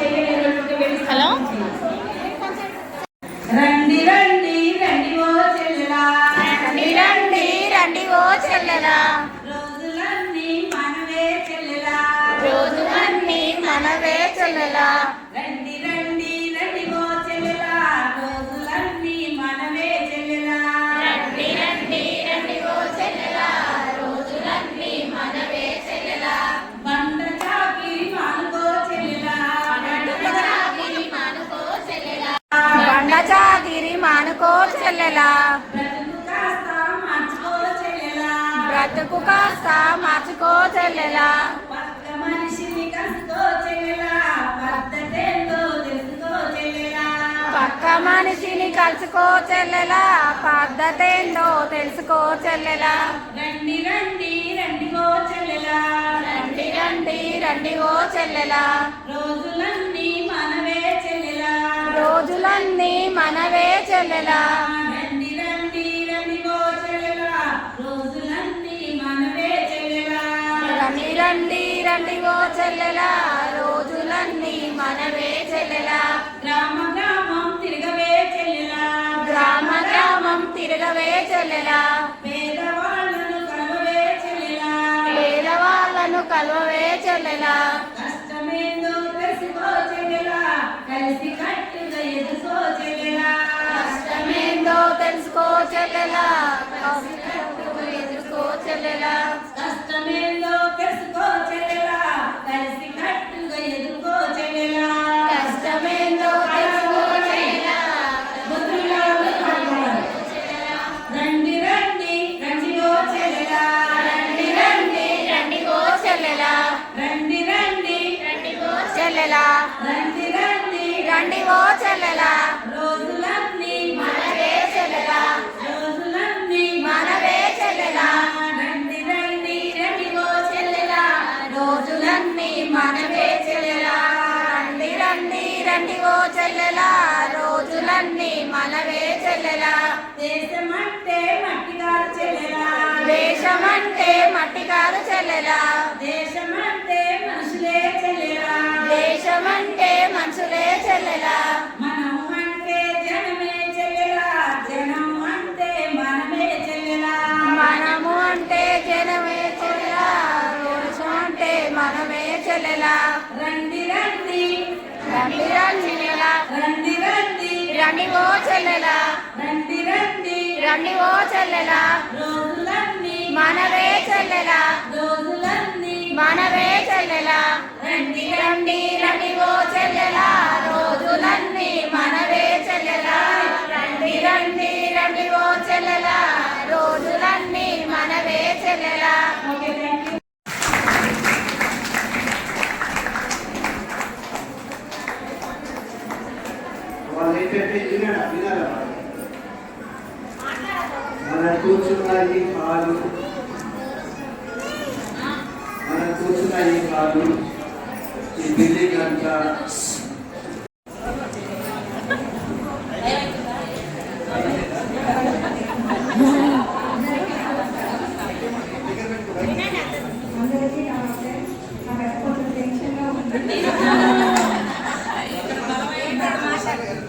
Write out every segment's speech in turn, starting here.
Hello రండి రండి రండి ఓ చెల్లెలా, రండి రండి రండి ఓ చెల్లెలా, రోజులన్నీ మనవే చెల్లెలా, రోజులన్నీ మనవే చెల్లెలా, రండి రండి రండి ఓ చెల్లెలా, రోజులన్నీ మనవే చెల్లెలా, రండి రండి రండి ఓ చెల్లెలా, రోజులన్నీ మనవే చెల్లెలా, బండ చాకిరి మానుకో చెల్లెలా, బండ చాకిరి మానుకో చెల్లెలా, బ్రతుకు కాస్త మార్చుకో చెల్లెలా, బ్రతుకు కాస్త మార్చుకో చెల్లెలా, పక్క మనిషిని కలుసుకో చెల్లెలా, పద్ధతేందో తెలుసుకో చెల్లెలా, పక్క మనిషిని కలుసుకో చెల్లెలా, పద్ధతేందో తెలుసుకో చెల్లెలా, రండి రండి రండి ఓ చెల్లెలా, రండి రండి రండి ఓ చెల్లెలా, రోజులన్నీ మనవే చెల్లెలా, రోజులన్నీ మనవే చెల్లెలా, రండి రండి రండి ఓ చెల్లెలా, రోజులన్నీ మనవే చెల్లెలా, రండి రండి రండి ఓ చెల్లెలా, రోజులన్నీ మనవే చెల్లెలా, గ్రామ గ్రామం తిరగవే చెల్లెలా, గ్రామ గ్రామం తిరగవే చెల్లెలా, పేదవాళ్ళను కలవవే చెల్లెలా, పేదవాళ్ళను కలవవే చెల్లెలా, కష్టమేందో తెలుసుకో చెల్లెలా, కలిసి కట్టుగా ఎదుర్కో చెల్లెలా, కష్టమేందో తెలుసుకో చెల్లెలా, ఎదుర్కో చెల్లెలా, కష్టమేందో తెలుసుకో చెల్లెలా, కలిసి కట్టుగా ఎదుర్కో చెల్లెలా, కష్టమేందో తెలుసుకో చెల్లెలా, రండి రండి రండి ఓ చెల్లెలా, రండి రండి రండి ఓ చెల్లెలా, రండి రండి రండి ఓ చెల్లెలా, రండి రండి రండి ఓ చెల్లెలా, రోజులన్నీ మనవే చెల్లెలా, రోజులన్నీ మనవే చెల్లెలా, రండి రండి రండి ఓ చెల్లెలా, రోజులన్నీ మనవే చెల్లెలా, రండి రండి రండి ఓ చెల్లెలా, రోజులన్నీ మనవే చెల్లెలా, దేశమంటే మట్టిగారు చెల్లెలా, దేశమంటే మట్టి కాదు చెల్లెలా, దేశమంటే మనుషులే చెల్లెలా, దేశమంటే మనుషులే చెల్లెలా, మనం అంటే జనమే చెల్లెలా, జనం అంటే మనమే చెల్లెలా, మనము అంటే జనమే చెల్లెలా, దేశం అంటే మనమే చెల్లెలా, రండి రండి రండి రండి చెల్లెలా, రండి రండి రండి ఓ చెల్లెలా, రండి రండి రండి ఓ చెల్లెలా, రోజులన్నీ మనవే చెల్లెలా, రోజులన్నీ మనవే చెల్లెలా, రండి రండి రండి ఓ చెల్లెలా, రోజులన్నీ మనవే చెల్లెలా, రండి రండి రండి ఓ చెల్లెలా, రోజులన్నీ మనవే చెల్లెలా. Okay thank you. వాళ్ళు ఏంటంటే వినాలి మన కూర్చున్న ఈ హాలు, మన కూర్చున్న ఈ హాలు, ఈ బిల్డింగ్ అంతా అందరికీ నమస్తే. నాకు కొంచెం టెన్షన్గా ఉంది.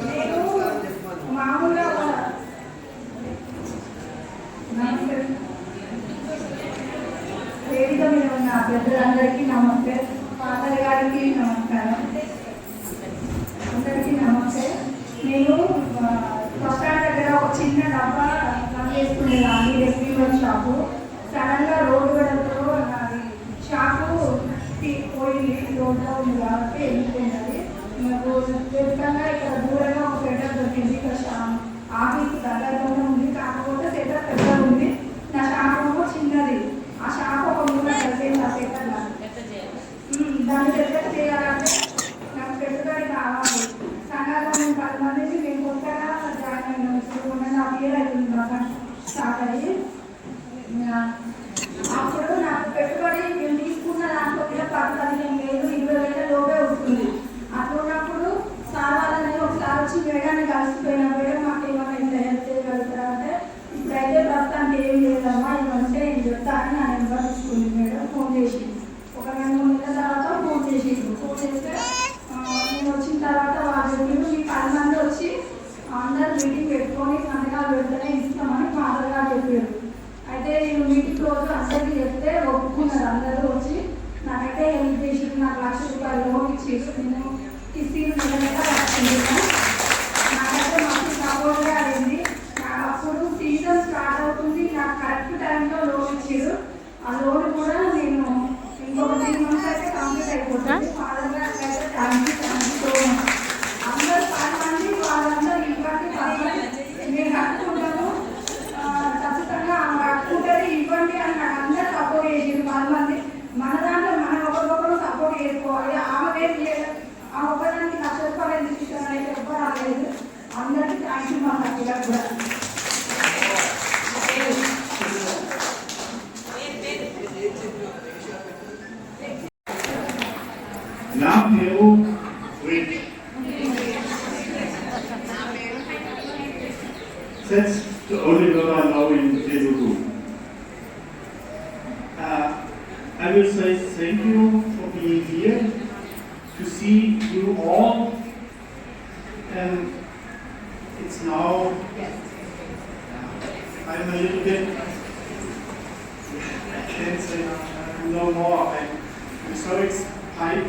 నేను మామూలుగా నమస్తే. వేదిక మీద ఉన్న పెద్దలందరికీ నమస్తే. ఫాదర్ గారికి నమస్కారం. అందరికీ నమస్తే. నేను బస్ స్టాండ్ దగ్గర ఒక చిన్న డబ్బా రన్ చేసుకునేదాన్ని, రెస్టారెంట్ షాపు. సడన్గా రోడ్డు వెడల్లో నాది షాపు పోయింది, రోడ్లో ఉంది కాబట్టి వెళ్ళిపోయినది. నాకు ఖచ్చితంగా ఇక్కడ దూరంగా ఒక సెంటర్ దొరికింది. ఇక్కడ ఆఫీస్ దగ్గరలోనే ఉంది, కాకపోతే సెంటర్ పెద్దగా ఉంది. నా షాపు చిన్నది. ఆ షాపు ఒక 3 కలిసేది ఆ సెంటర్లో. దాన్ని పెద్ద చేయాలంటే నాకు పెట్టుబడి కావాలి. సంఘాల్లో మేము 10 మందికి మేము కొత్తగా జాయిన్ అయినాం. ఇప్పుడు 1.5 years అవుతుంది బాగా స్టార్ట్ అయ్యి. అప్పుడు నాకు పెట్టుబడి నేను తీసుకున్న దాంట్లో 10-15 వేలు 20,000 లోపే వస్తుంది. అట్లున్నప్పుడు సార్ వాళ్ళని ఒకసారి వచ్చి మేడాన్ని కలిసిపోయినా మేడం మాకు ఏమైనా ఇంత హెల్ప్ చేయగలుగుతారా అంటే, ఇప్పుడైతే ప్రస్తుతానికి ఏం లేదమ్మా, ఏమంటే నేను చెప్తాను నా నెంబర్ తీసుకుంది మేడం. ఫోన్ చేసి ఒక 2-3 నెలల తర్వాత ఫోన్ చేసి నేను ఇచ్చారు. నేను కిస్తీలు నెల రాసుకుంటున్నాను. నాకైతే మాకు సపోర్ట్గా అయింది. అప్పుడు సీజన్ స్టార్ట్ అవుతుంది, నాకు కరెక్ట్ టైంలో లోన్ ఇచ్చారు. ఆ లోన్ కూడా నేను ఇంకొక 3 months అయితే కంప్లీట్ అయిపోతుంది. ఫాదర్ గారికి అయితే థ్యాంక్ యూ అందరూ 10 మంది వాళ్ళందరూ ఇవ్వండి నేను కట్టుకుంటాను, ఖచ్చితంగా కట్టుకుంటే ఇవ్వండి అని నాకు అందరూ సపోర్ట్ చేసారు. 10 మంది మన దాంట్లో మనం ఒకరికొకరు సపోర్ట్ చేసుకోవాలి. ఆమె ఆ ఒకరికి లక్ష రూపాయలు ఎందుకు ఇస్తాను అయితే ఎవ్వరు రాలేదు. అందరికీ థ్యాంక్ యూ. మా పిల్లలు కూడా Namheu Rick. That's the only word I know in Telugu. I will say thank you for being here, to see you all, and it's now, I'm a little bit, I can't say no more, I'm so excited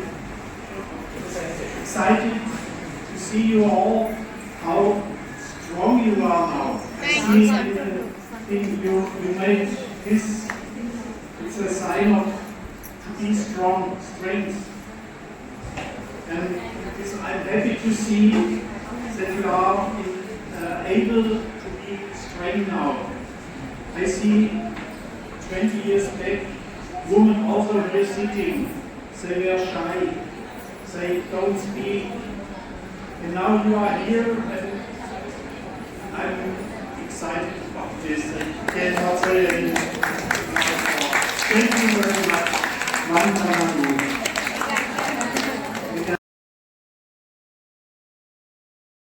to see you all, how strong you are now. I see you made this, it's a sign of to be strong, strength. And I'm happy to see that you are able to be strong now. I see 20 years back, women also here sitting, they were shy, they don't speak, and now you are here, and I'm excited about this. I cannot say anything. Thank you very much.